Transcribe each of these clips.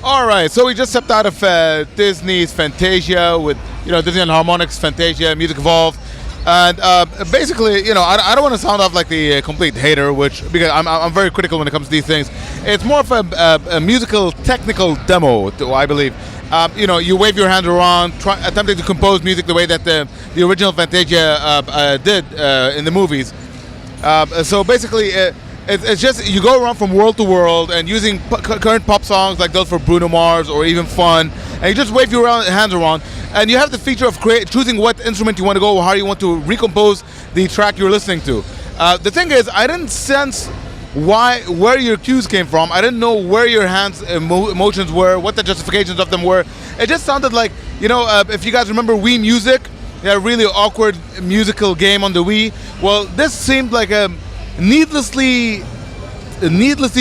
All right, so we just stepped out of Disney's Fantasia with, Disney and Harmonix Fantasia, Music Evolved. And basically, I don't want to sound off like the complete hater, because I'm very critical when it comes to these things. It's more of a musical technical demo, I believe. You wave your hands around, attempting to compose music the way that the original Fantasia did in the movies. So basically, it's just you go around from world to world and using current pop songs like those for Bruno Mars or even Fun, and you just wave your hands around. And you have the feature of choosing what instrument you want to go, or how you want to recompose the track you're listening to. The thing is, I didn't sense where your cues came from. I didn't know where your hands emotions were, what the justifications of them were. It just sounded like, if you guys remember Wii Music, that really awkward musical game on the Wii. Well, this seemed like a needlessly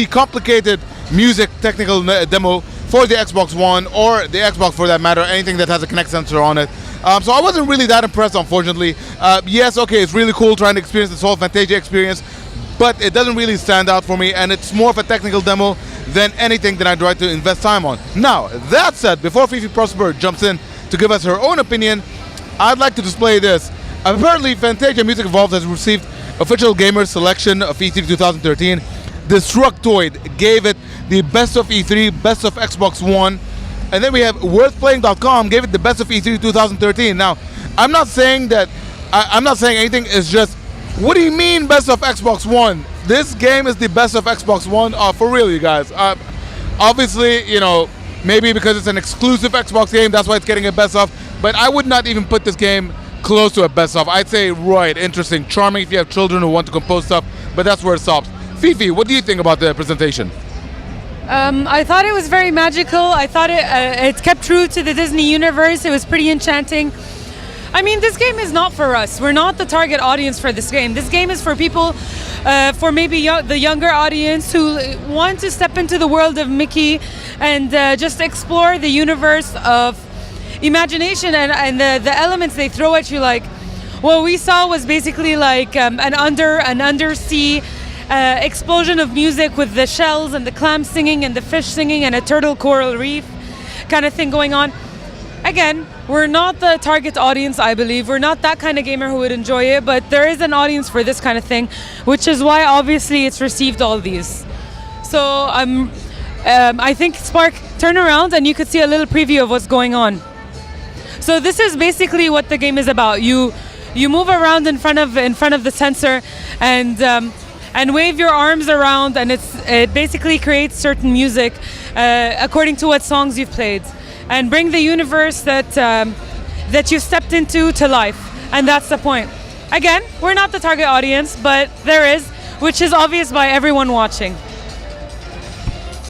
complicated music technical demo for the Xbox One, or the Xbox for that matter, anything that has a Kinect sensor on it. So I wasn't really that impressed, unfortunately. Yes, okay, it's really cool trying to experience this whole Fantasia experience, but it doesn't really stand out for me, and it's more of a technical demo than anything that I try to invest time on. Now, that said, before Fifi Prosper jumps in to give us her own opinion, I'd like to display this. Apparently, Fantasia Music Evolved has received official gamer selection of E3 2013. Destructoid gave it the best of E3, best of Xbox One, and then we have worthplaying.com gave it the best of E3 2013. Now, I'm not saying anything. It's just, what do you mean best of Xbox One? This game is the best of Xbox One, for real, you guys. Obviously, maybe because it's an exclusive Xbox game, that's why it's getting a best of, but I would not even put this game close to a best of. I'd say, right, interesting, charming if you have children who want to compose stuff, but that's where it stops. Fifi, what do you think about the presentation? I thought it was very magical. I thought it kept true to the Disney universe. It was pretty enchanting. I mean, this game is not for us. We're not the target audience for this game. This game is for people, for maybe the younger audience who want to step into the world of Mickey and just explore the universe of imagination and the elements they throw at you. Like, what we saw was basically like an undersea explosion of music with the shells and the clams singing and the fish singing and a turtle coral reef kind of thing going on. Again, we're not the target audience, I believe. We're not that kind of gamer who would enjoy it, but there is an audience for this kind of thing, which is why obviously it's received all these. So I think Spark, turn around and you could see a little preview of what's going on. So this is basically what the game is about. You move around in front of the sensor and wave your arms around, and it basically creates certain music according to what songs you've played, and bring the universe that you stepped into to life. And that's the point. Again, we're not the target audience, but there is, which is obvious by everyone watching.